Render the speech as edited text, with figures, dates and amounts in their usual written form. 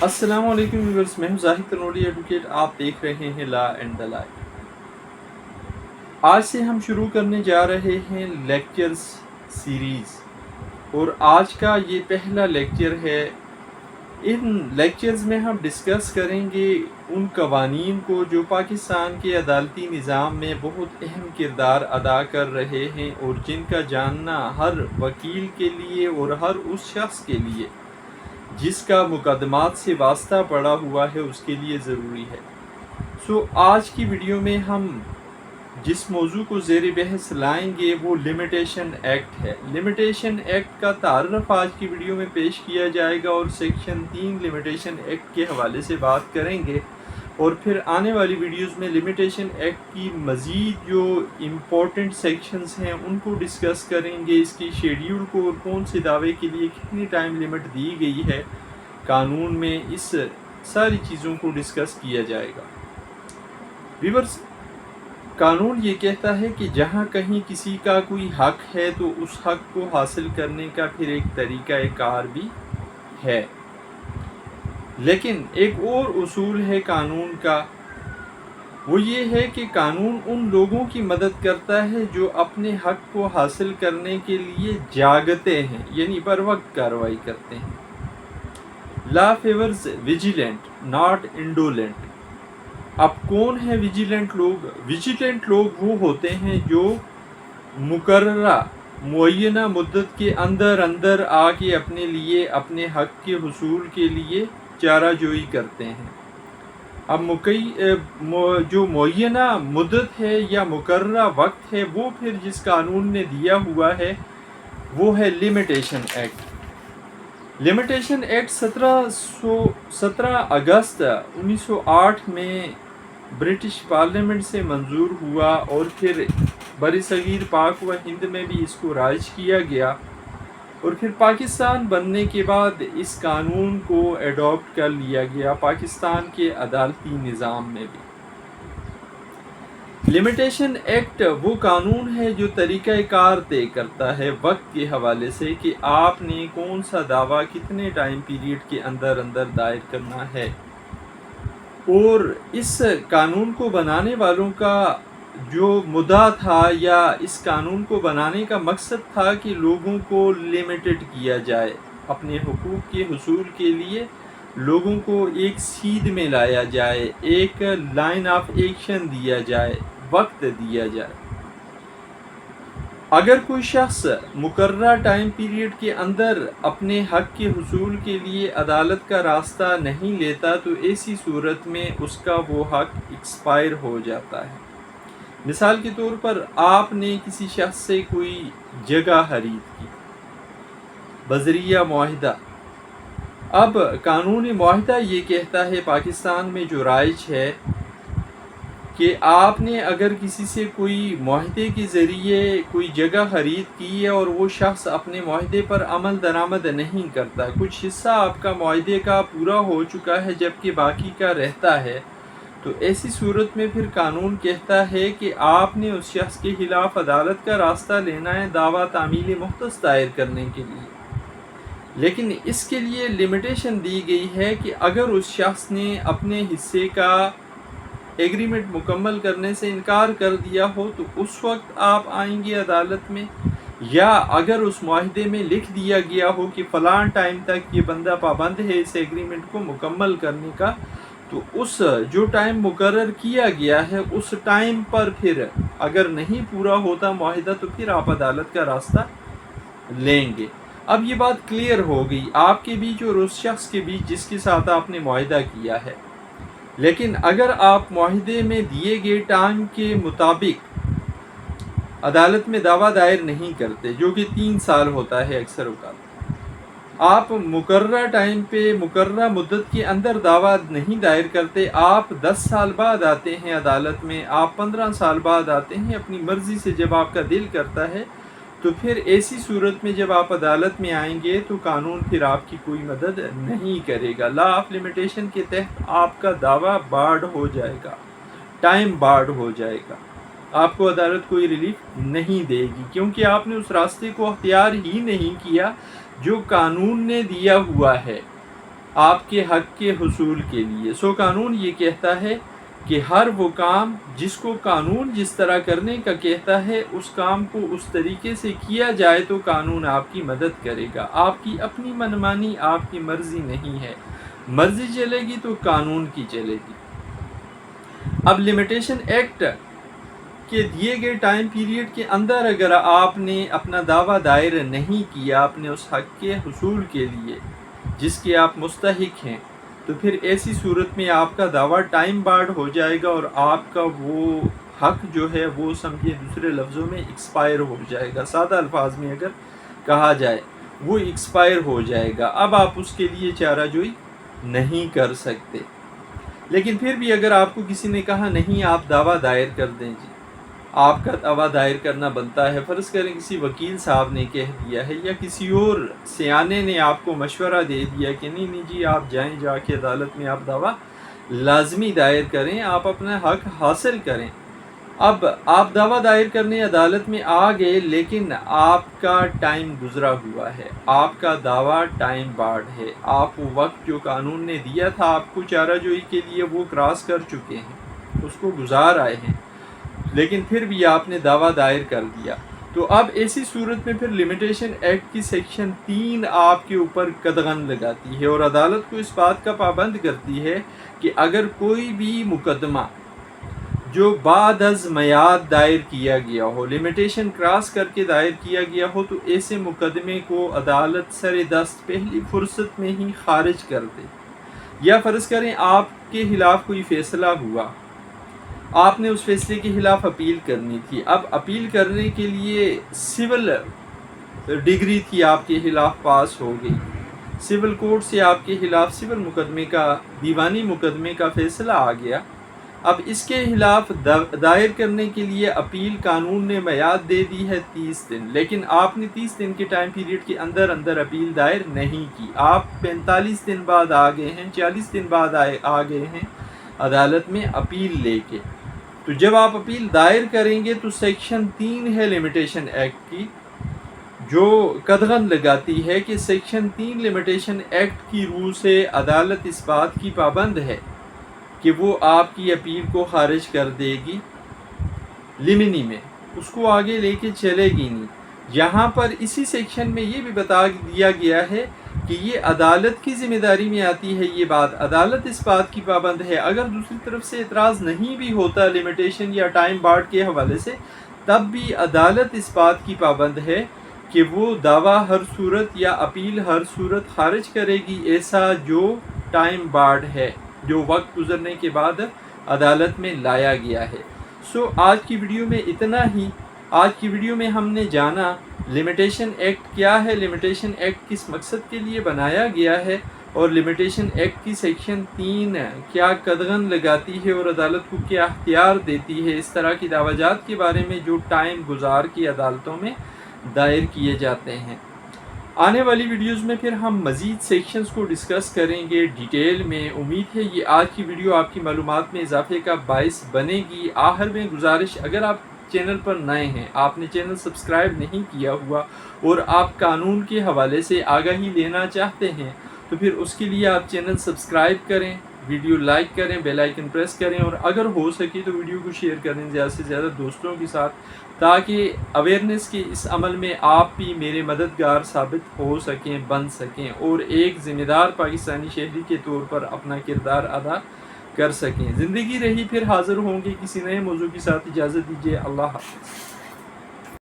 السلام علیکم ویورز، میں ہوں زاہد تنوری ایڈوکیٹ. آپ دیکھ رہے ہیں لا اینڈ دا لائف. آج سے ہم شروع کرنے جا رہے ہیں لیکچرز سیریز، اور آج کا یہ پہلا لیکچر ہے. ان لیکچرز میں ہم ڈسکس کریں گے ان قوانین کو جو پاکستان کے عدالتی نظام میں بہت اہم کردار ادا کر رہے ہیں اور جن کا جاننا ہر وکیل کے لیے اور ہر اس شخص کے لیے جس کا مقدمات سے واسطہ پڑا ہوا ہے اس کے لیے ضروری ہے. آج کی ویڈیو میں ہم جس موضوع کو زیر بحث لائیں گے وہ لمیٹیشن ایکٹ ہے. لمیٹیشن ایکٹ کا تعارف آج کی ویڈیو میں پیش کیا جائے گا اور سیکشن 3 لمیٹیشن ایکٹ کے حوالے سے بات کریں گے، اور پھر آنے والی ویڈیوز میں لمیٹیشن ایکٹ کی مزید جو امپورٹنٹ سیکشنز ہیں ان کو ڈسکس کریں گے، اس کی شیڈیول کو اور کون سے دعوے کے لیے کتنی ٹائم لمٹ دی گئی ہے قانون میں، اس ساری چیزوں کو ڈسکس کیا جائے گا. ویورز، قانون یہ کہتا ہے کہ جہاں کہیں کسی کا کوئی حق ہے تو اس حق کو حاصل کرنے کا پھر ایک طریقہ کار بھی ہے. لیکن ایک اور اصول ہے قانون کا، وہ یہ ہے کہ قانون ان لوگوں کی مدد کرتا ہے جو اپنے حق کو حاصل کرنے کے لیے جاگتے ہیں، یعنی بر وقت کارروائی کرتے ہیں. لا فیورز ویجیلنٹ ناٹ انڈولنٹ. اب کون ہے ویجیلنٹ لوگ؟ ویجیلنٹ لوگ وہ ہوتے ہیں جو مقررہ معینہ مدت کے اندر آ کے اپنے لیے اپنے حق کے حصول کے لیے چارہ جوئی کرتے ہیں. اب جو معینہ مدت ہے یا مقررہ وقت ہے وہ پھر جس قانون نے دیا ہوا ہے وہ ہے لمیٹیشن ایکٹ. لمیٹیشن ایکٹ 17 اگست 1908 میں برٹش پارلیمنٹ سے منظور ہوا اور پھر برصغیر پاک و ہند میں بھی اس کو رائج کیا گیا، اور پھر پاکستان بننے کے بعد اس قانون کو ایڈاپٹ کر لیا گیا پاکستان کے عدالتی نظام میں بھی. لمیٹیشن ایکٹ وہ قانون ہے جو طریقہ کار طے کرتا ہے وقت کے حوالے سے کہ آپ نے کون سا دعویٰ کتنے ٹائم پیریڈ کے اندر دائر کرنا ہے. اور اس قانون کو بنانے والوں کا جو مدعا تھا یا اس قانون کو بنانے کا مقصد تھا کہ لوگوں کو لمیٹڈ کیا جائے، اپنے حقوق کے حصول کے لیے لوگوں کو ایک سیدھ میں لایا جائے، ایک لائن آف ایکشن دیا جائے، وقت دیا جائے. اگر کوئی شخص مقررہ ٹائم پیریڈ کے اندر اپنے حق کے حصول کے لیے عدالت کا راستہ نہیں لیتا تو ایسی صورت میں اس کا وہ حق ایکسپائر ہو جاتا ہے. مثال کے طور پر آپ نے کسی شخص سے کوئی جگہ خرید کی بذریعہ معاہدہ. اب قانون معاہدہ یہ کہتا ہے پاکستان میں جو رائج ہے کہ آپ نے اگر کسی سے کوئی معاہدے کے ذریعے کوئی جگہ خرید کی ہے اور وہ شخص اپنے معاہدے پر عمل درآمد نہیں کرتا، کچھ حصہ آپ کا معاہدے کا پورا ہو چکا ہے جبکہ باقی کا رہتا ہے، تو ایسی صورت میں پھر قانون کہتا ہے کہ آپ نے اس شخص کے خلاف عدالت کا راستہ لینا ہے دعویٰ تعمیل مختص دائر کرنے کے لیے. لیکن اس کے لیے لمیٹیشن دی گئی ہے کہ اگر اس شخص نے اپنے حصے کا ایگریمنٹ مکمل کرنے سے انکار کر دیا ہو تو اس وقت آپ آئیں گے عدالت میں، یا اگر اس معاہدے میں لکھ دیا گیا ہو کہ فلاں ٹائم تک یہ بندہ پابند ہے اس ایگریمنٹ کو مکمل کرنے کا، تو اس جو ٹائم مقرر کیا گیا ہے اس ٹائم پر پھر اگر نہیں پورا ہوتا معاہدہ تو پھر آپ عدالت کا راستہ لیں گے. اب یہ بات کلیئر ہو گئی آپ کے بیچ اور اس شخص کے بیچ جس کے ساتھ آپ نے معاہدہ کیا ہے. لیکن اگر آپ معاہدے میں دیے گئے ٹائم کے مطابق عدالت میں دعویٰ دائر نہیں کرتے، جو کہ 3 سال ہوتا ہے اکثر اوقات، آپ مقررہ ٹائم پہ مقررہ مدت کے اندر دعویٰ نہیں دائر کرتے، آپ 10 سال بعد آتے ہیں عدالت میں، آپ 15 سال بعد آتے ہیں اپنی مرضی سے جب آپ کا دل کرتا ہے، تو پھر ایسی صورت میں جب آپ عدالت میں آئیں گے تو قانون پھر آپ کی کوئی مدد نہیں کرے گا. لا آف لمیٹیشن کے تحت آپ کا دعویٰ بارڈ ہو جائے گا، ٹائم بارڈ ہو جائے گا، آپ کو عدالت کوئی ریلیف نہیں دے گی کیونکہ آپ نے اس راستے کو اختیار ہی نہیں کیا جو قانون نے دیا ہوا ہے. آپ کے حق کے حصول کے لیے۔ سو قانون یہ کہتا ہے کہ ہر وہ کام جس کو قانون جس طرح کرنے کا کہتا ہے اس کام کو اس طریقے سے کیا جائے تو قانون آپ کی مدد کرے گا۔ آپ کی اپنی منمانی آپ کی مرضی نہیں ہے، مرضی چلے گی تو قانون کی چلے گی۔ اب لمیٹیشن ایکٹ کے دیے گئے ٹائم پیریڈ کے اندر اگر آپ نے اپنا دعویٰ دائر نہیں کیا اپنے اس حق کے حصول کے لیے جس کے آپ مستحق ہیں، تو پھر ایسی صورت میں آپ کا دعویٰ ٹائم بارڈ ہو جائے گا اور آپ کا وہ حق جو ہے وہ سمجھے دوسرے لفظوں میں ایکسپائر ہو جائے گا۔ سادہ الفاظ میں اگر کہا جائے وہ ایکسپائر ہو جائے گا، اب آپ اس کے لیے چارہ جوئی نہیں کر سکتے۔ لیکن پھر بھی اگر آپ کو کسی نے کہا نہیں آپ دعویٰ دائر کر دیں جی، آپ کا دعویٰ دائر کرنا بنتا ہے، فرض کریں کسی وکیل صاحب نے کہہ دیا ہے یا کسی اور سیانے نے آپ کو مشورہ دے دیا کہ نہیں جی آپ جائیں، جا کے عدالت میں آپ دعویٰ لازمی دائر کریں، آپ اپنا حق حاصل کریں۔ اب آپ دعویٰ دائر کرنے عدالت میں آ گئے لیکن آپ کا ٹائم گزرا ہوا ہے، آپ کا دعویٰ ٹائم بارڈ ہے، آپ وہ وقت جو قانون نے دیا تھا آپ کو چارہ جوئی کے لیے وہ کراس کر چکے ہیں، اس کو گزار آئے ہیں، لیکن پھر بھی آپ نے دعویٰ دائر کر دیا۔ تو اب ایسی صورت میں پھر لمیٹیشن ایکٹ کی سیکشن 3 آپ کے اوپر قدغن لگاتی ہے اور عدالت کو اس بات کا پابند کرتی ہے کہ اگر کوئی بھی مقدمہ جو بعد از میعاد دائر کیا گیا ہو، لمیٹیشن کراس کر کے دائر کیا گیا ہو، تو ایسے مقدمے کو عدالت سر دست پہلی فرصت میں ہی خارج کر دے۔ یا فرض کریں آپ کے خلاف کوئی فیصلہ ہوا، آپ نے اس فیصلے کے خلاف اپیل کرنی تھی، اب اپیل کرنے کے لیے سول ڈگری تھی آپ کے خلاف پاس ہو گئی، سول کورٹ سے آپ کے خلاف سول مقدمے کا دیوانی مقدمے کا فیصلہ آ گیا، اب اس کے خلاف دائر کرنے کے لیے اپیل قانون نے میعاد دے دی ہے 30 دن، لیکن آپ نے 30 دن کے ٹائم پیریڈ کے اندر اپیل دائر نہیں کی، آپ 45 دن بعد آ گئے ہیں، 40 دن بعد آ گئے ہیں عدالت میں اپیل لے کے۔ تو جب آپ اپیل دائر کریں گے تو سیکشن 3 ہے لمیٹیشن ایکٹ کی جو قدغن لگاتی ہے کہ سیکشن 3 لمیٹیشن ایکٹ کی روح سے عدالت اس بات کی پابند ہے کہ وہ آپ کی اپیل کو خارج کر دے گی، لمنی میں اس کو آگے لے کے چلے گی نہیں۔ یہاں پر اسی سیکشن میں یہ بھی بتا دیا گیا ہے کہ یہ عدالت کی ذمہ داری میں آتی ہے، یہ بات عدالت اس بات کی پابند ہے، اگر دوسری طرف سے اعتراض نہیں بھی ہوتا لمیٹیشن یا ٹائم بارڈ کے حوالے سے، تب بھی عدالت اس بات کی پابند ہے کہ وہ دعویٰ ہر صورت یا اپیل ہر صورت خارج کرے گی ایسا جو ٹائم بارڈ ہے، جو وقت گزرنے کے بعد عدالت میں لایا گیا ہے۔ سو آج کی ویڈیو میں اتنا ہی۔ آج کی ویڈیو میں ہم نے جانا لمیٹیشن ایکٹ کیا ہے، لمیٹیشن ایکٹ کس مقصد کے لیے بنایا گیا ہے، اور لمیٹیشن ایکٹ کی سیکشن 3 کیا قدغن لگاتی ہے اور عدالت کو کیا اختیار دیتی ہے اس طرح کی دعویٰ جات کے بارے میں جو ٹائم گزار کی عدالتوں میں دائر کیے جاتے ہیں۔ آنے والی ویڈیوز میں پھر ہم مزید سیکشنز کو ڈسکس کریں گے ڈیٹیل میں۔ امید ہے یہ آج کی ویڈیو آپ کی معلومات میں اضافے کا باعث بنے گی۔ آخر میں گزارش، اگر آپ چینل پر نئے ہیں، آپ نے چینل سبسکرائب نہیں کیا ہوا اور آپ قانون کے حوالے سے آگاہی لینا چاہتے ہیں تو پھر اس کے لیے آپ چینل سبسکرائب کریں، ویڈیو لائک کریں، بیل آئیکن پریس کریں، اور اگر ہو سکے تو ویڈیو کو شیئر کریں زیادہ سے زیادہ دوستوں کے ساتھ، تاکہ اویئرنیس کے اس عمل میں آپ بھی میرے مددگار ثابت ہو سکیں، بن سکیں، اور ایک ذمہ دار پاکستانی شہری کے طور پر اپنا کردار ادا کر سکیں۔ زندگی رہی پھر حاضر ہوں گے کسی نئے موضوع کے ساتھ، اجازت دیجیے، اللہ حافظ۔